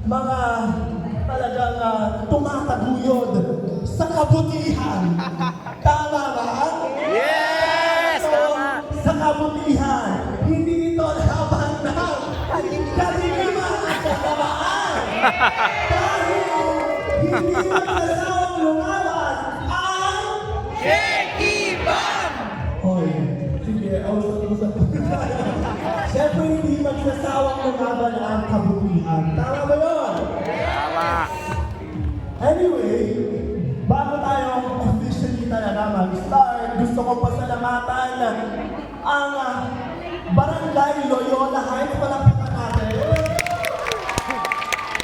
mga talagang tumataguyod sa kabutihan. Tama ba? Yes! So, Tama! sa kabutihan, hindi ito laban ng kaliliman at kasamaan. Dahil hindi magsasawang lumaban ang Shekiban! Hoy, sige, ausap-usap. Siyempre, hindi magsasawang lumaban ang kabutihan. Tama ba yun? Tama! Anyway, bago tayo officially talaga mag-start, gusto ko pasalamatan ang Barangay Loyola Heights. Palakpakan natin.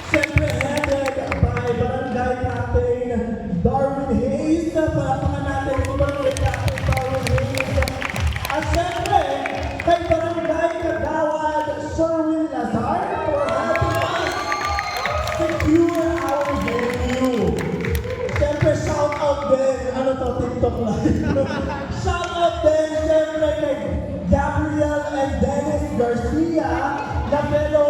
Siyempre, headed by Barangay Captain Darwin Hayes. Palakpakan natin ang Barangay Captain Darwin Hayes. At siyempre, kay Barangay Kagawad Sherwin Lazar for helping us secure our venue. Siyempre, shout out din, ano to, TikTok live. Shout out din, siyempre, kay Gabriel and Dennis Garcia, na fellow